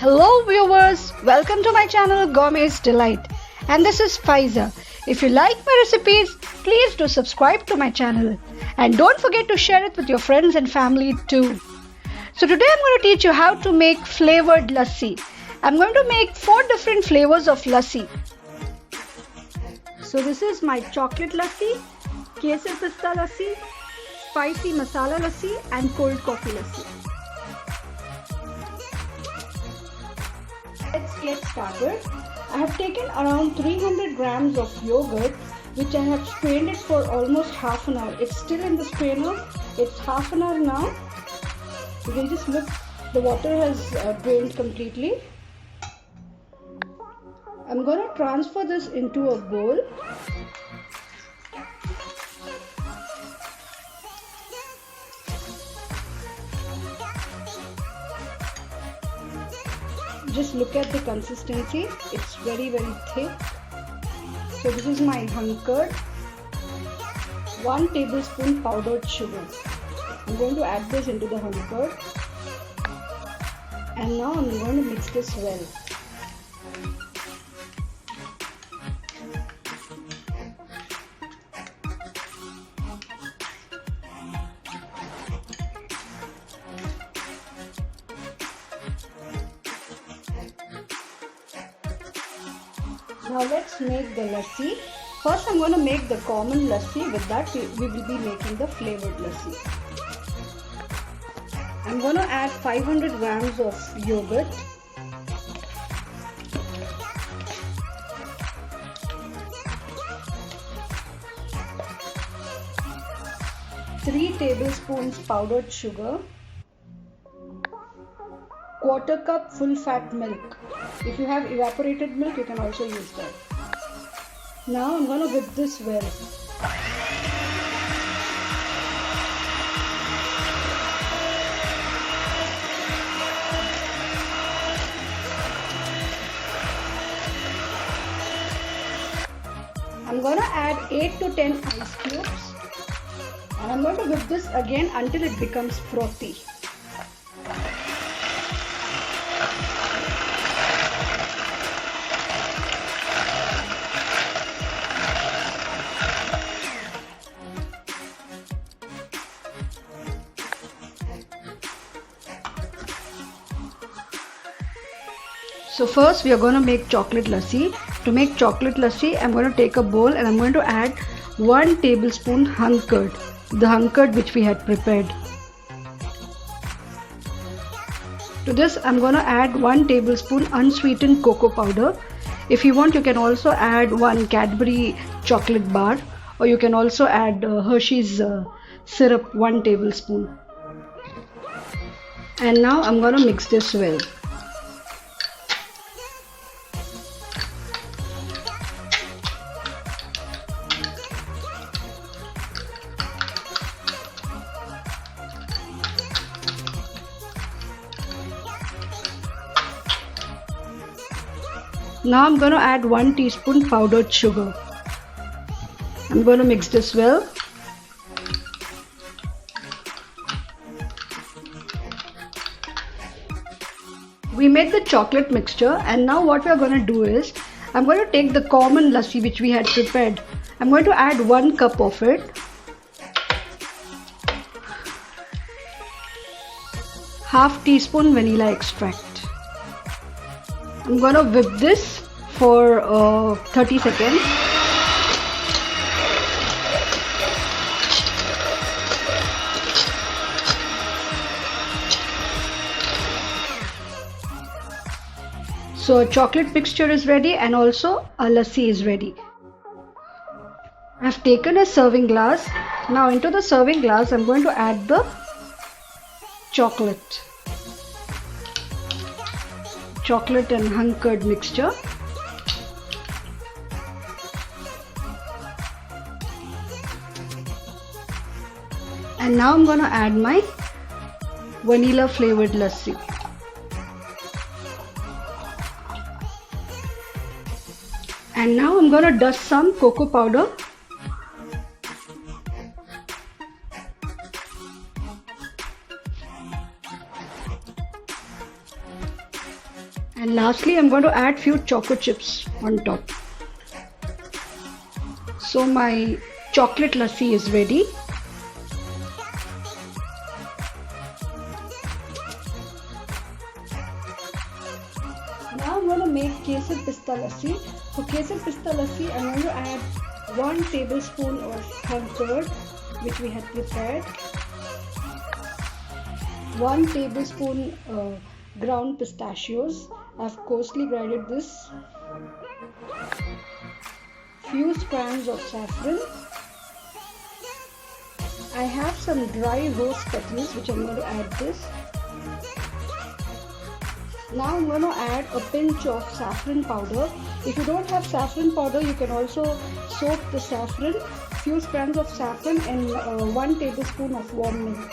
Hello viewers, welcome to my channel Gourmet's Delight, and this is Faiza. If you like my recipes, please do subscribe to my channel and don't forget to share it with your friends and family too. So today I'm going to teach you how to make flavored lassi. I'm going to make 4 different flavors of lassi. So this is my chocolate lassi, kesar pista lassi, spicy masala lassi and cold coffee lassi. Let's get started. I have taken around 300 grams of yogurt which I have strained it for almost half an hour. It's still in the strainer. It's half an hour now. You can just look, the water has drained completely. I'm going to transfer this into a bowl. Just look at the consistency, it's very thick. So this is my hunkered. 1 tablespoon powdered sugar. I'm going to add this into the hunkered. And now I'm going to mix this well. Now let's make the lassi. First I'm going to make the common lassi. With that we will be making the flavored lassi. I'm going to add 500 grams of yogurt. Three tablespoons powdered sugar. 1/4 cup full fat milk. If you have evaporated milk, you can also use that. Now I'm going to whip this well. I'm going to add 8 to 10 ice cubes. And I'm going to whip this again until it becomes frothy. So first we are going to make chocolate lassi. To make chocolate lassi, I'm going to take a bowl and I'm going to add 1 tablespoon hunkered. The hunkered which we had prepared. To this I'm going to add 1 tablespoon unsweetened cocoa powder. If you want, you can also add 1 Cadbury chocolate bar, or you can also add Hershey's syrup 1 tablespoon. And now I'm going to mix this well. Now I'm going to add 1 teaspoon powdered sugar. I'm going to mix this well. We made the chocolate mixture, and now what we are going to do is, I'm going to take the common lassi which we had prepared. I'm going to add 1 cup of it. Half teaspoon vanilla extract. I'm going to whip this for 30 seconds. So a chocolate mixture is ready and also a lassi is ready. I've taken a serving glass. Now into the serving glass I'm going to add the chocolate and hunkered mixture. And now I'm going to add my vanilla flavored lassi. And now I'm going to dust some cocoa powder. lastly, I'm going to add few choco chips on top. So my chocolate lassi is ready. Now I'm going to make Kesar Pista Lassi. For Kesar Pista Lassi, I'm going to add 1 tablespoon of hung curd, which we had prepared, 1 tablespoon ground pistachios. I've coarsely grinded this, few strands of saffron. I have some dry rose petals which I'm going to add this. Now I'm going to add a pinch of saffron powder. If you don't have saffron powder, you can also soak the saffron, few strands of saffron and 1 tablespoon of warm milk.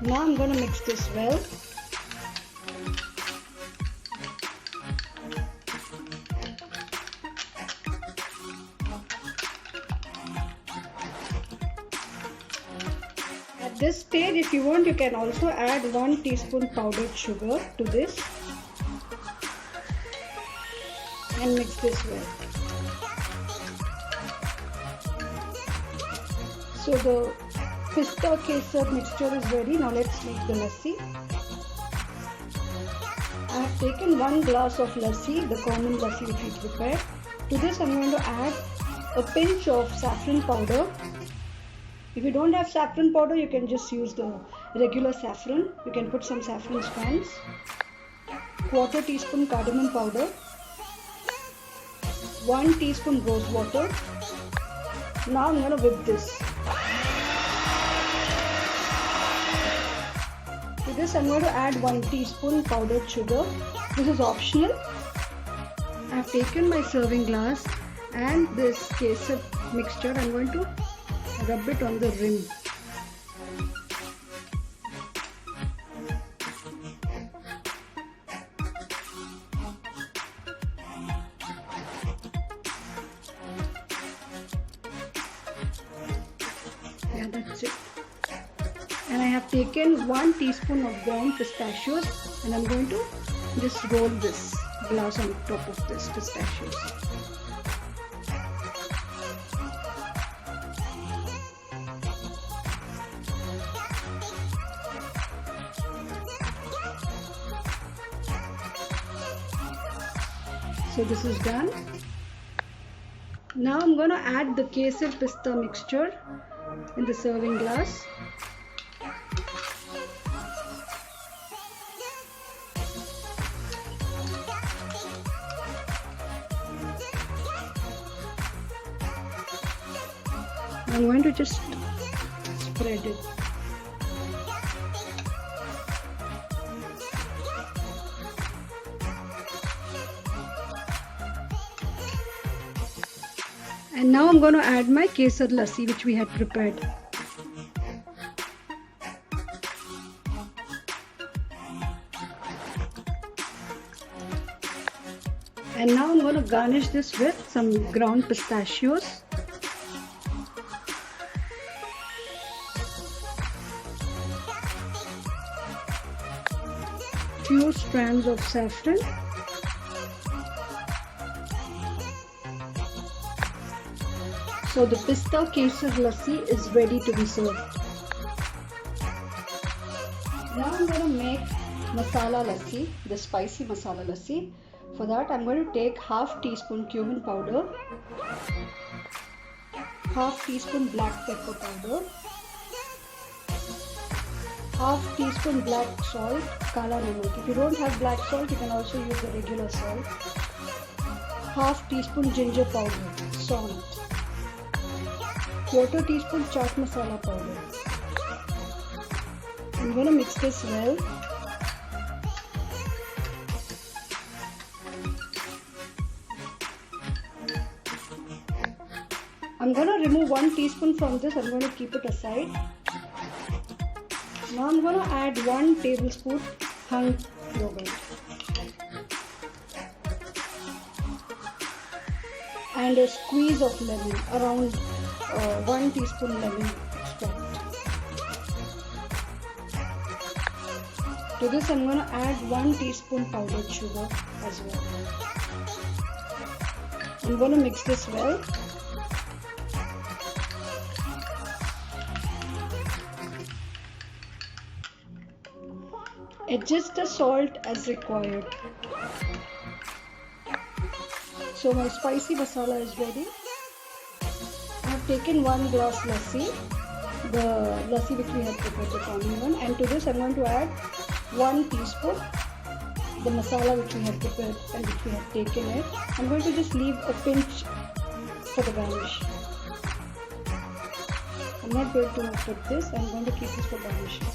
Now I'm going to mix this well. At this stage, if you want, you can also add 1 teaspoon powdered sugar to this and mix this well. So the pista kesar mixture is ready. Now let's make the lassi. I have taken 1 glass of lassi, the common lassi which we prepared. To this I am going to add a pinch of saffron powder. If you don't have saffron powder, you can just use the regular saffron. You can put some saffron strands. 1/4 teaspoon cardamom powder. 1 teaspoon rose water. Now I'm going to whip this. To this I'm going to add 1 teaspoon powdered sugar. This is optional. I have taken my serving glass and this kesar mixture. I'm going to rub it on the rim. Yeah, that's it. And I have taken 1 teaspoon of ground pistachios and I'm going to just roll this glass on top of this pistachios. So this is done. Now I'm going to add the kesar pista mixture in the serving glass. I'm going to just spread it. And now I'm going to add my kesar lassi which we had prepared. And now I'm going to garnish this with some ground pistachios. Few strands of saffron. So the pista kesar lassi is ready to be served. Now I'm going to make masala lassi, the spicy masala lassi. For that I'm going to take 1/2 teaspoon cumin powder, 1/2 teaspoon black pepper powder, 1/2 teaspoon black salt, kala namak. If you don't have black salt, you can also use the regular salt. 1/2 teaspoon ginger powder, salt. 1/4 teaspoon chaat masala powder. I'm going to mix this well. I'm going to remove 1 teaspoon from this. I'm going to keep it aside. Now I'm going to add 1 tablespoon hung yogurt and a squeeze of lemon, around 1 teaspoon lemon extract. To this I'm going to add 1 teaspoon powdered sugar as well. I'm going to mix this well. Adjust the salt as required. So my spicy masala is ready. I have taken 1 glass lassi, the lassi which we have prepared, the common one, and to this I am going to add 1 teaspoon the masala which we have prepared and which we have taken it. I am going to just leave a pinch for the garnish. I am not going to put this, I am going to keep this for garnishing.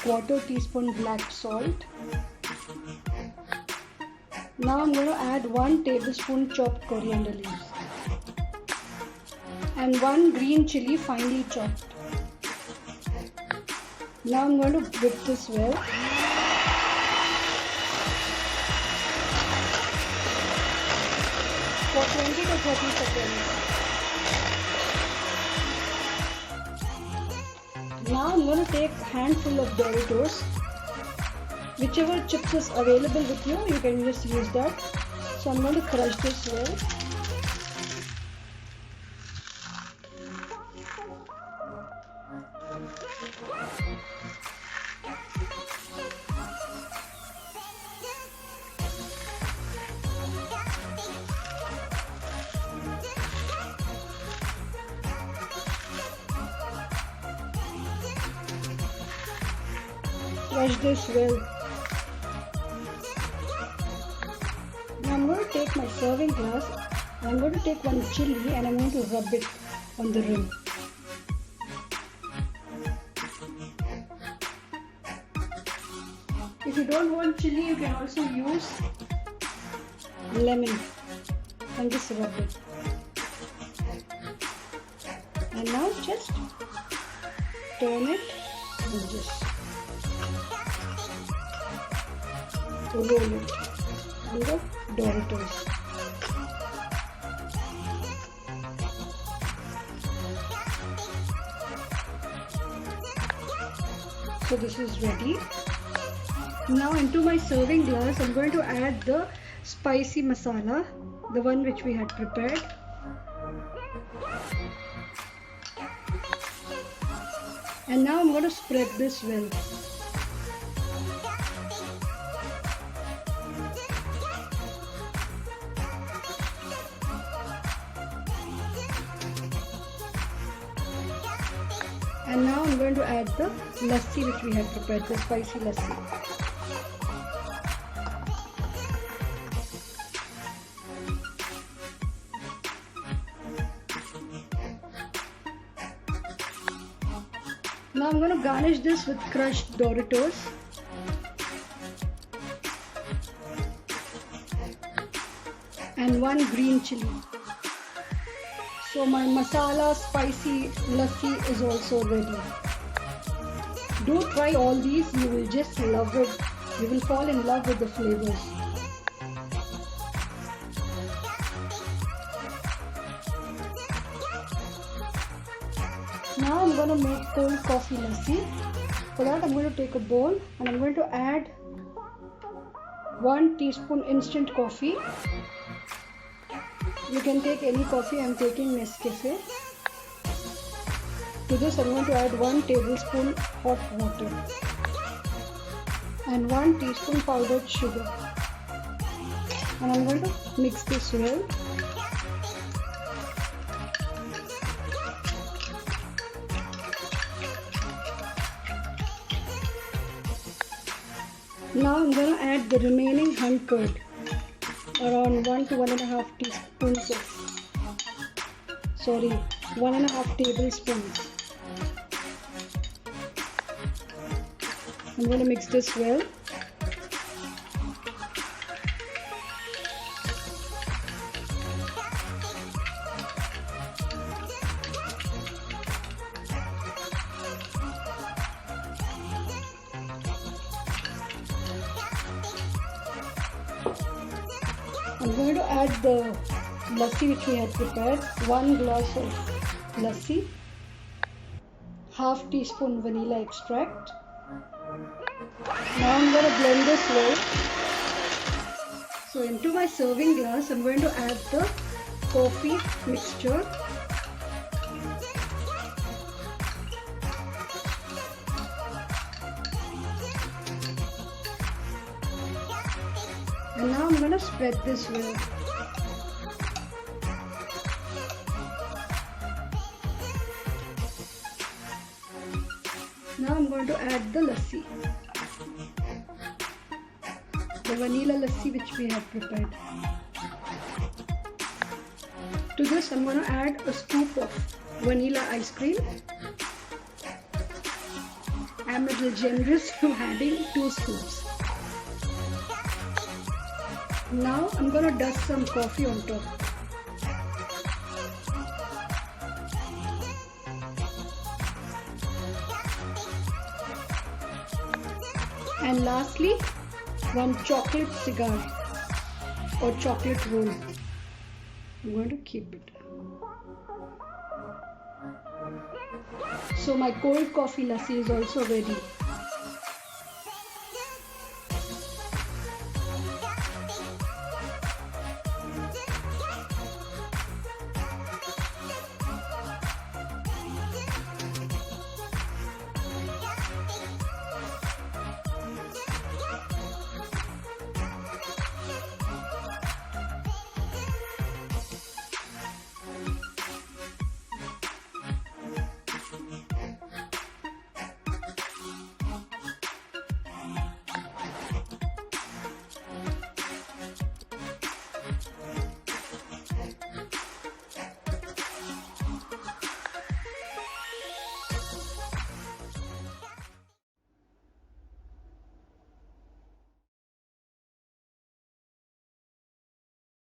1/4 teaspoon black salt. Now I'm going to add 1 tablespoon chopped coriander leaves and 1 green chili finely chopped. Now I'm going to whip this well. For 20 to 30 seconds. Now I'm going to take a handful of Doritos. Whichever chips is available with you, you can just use that. So I'm going to crush this well. Crush this well. Now I'm going to take my serving glass and I'm going to take 1 chili and I'm going to rub it on the rim. If you don't want chili, you can also use lemon and just rub it. And now just turn it and just roll it on the Doritos. So this is ready. Now into my serving glass I'm going to add the spicy masala, the one which we had prepared. And now I'm going to spread this well. And now I'm going to add the lassi which we had prepared, the spicy lassi. Now I'm going to garnish this with crushed Doritos. And 1 green chili. So my masala spicy lassi is also ready. Do try all these, you will just love it. You will fall in love with the flavors. Now I'm going to make cold coffee lassi. For that I'm going to take a bowl and I'm going to add 1 teaspoon instant coffee. You can take any coffee, I am taking Nescafe. To this I am going to add 1 tablespoon hot water and 1 teaspoon powdered sugar. And I am going to mix this well. Now I am going to add the remaining honey curd, around 1 to 1.5 teaspoons of, 1.5 tablespoons. I'm going to mix this well. I'm going to add the lassi which we had prepared, 1 glass of lassi, 1/2 teaspoon vanilla extract, Now I'm going to blend this well. So into my serving glass, I'm going to add the coffee mixture. And now I'm going to spread this well. Now I'm going to add the lassi. The vanilla lassi which we have prepared. To this I'm going to add a scoop of vanilla ice cream. I'm a little generous to adding 2 scoops. Now I'm going to dust some coffee on top. And lastly, 1 chocolate cigar or chocolate roll. I'm going to keep it. So my cold coffee lassi is also ready.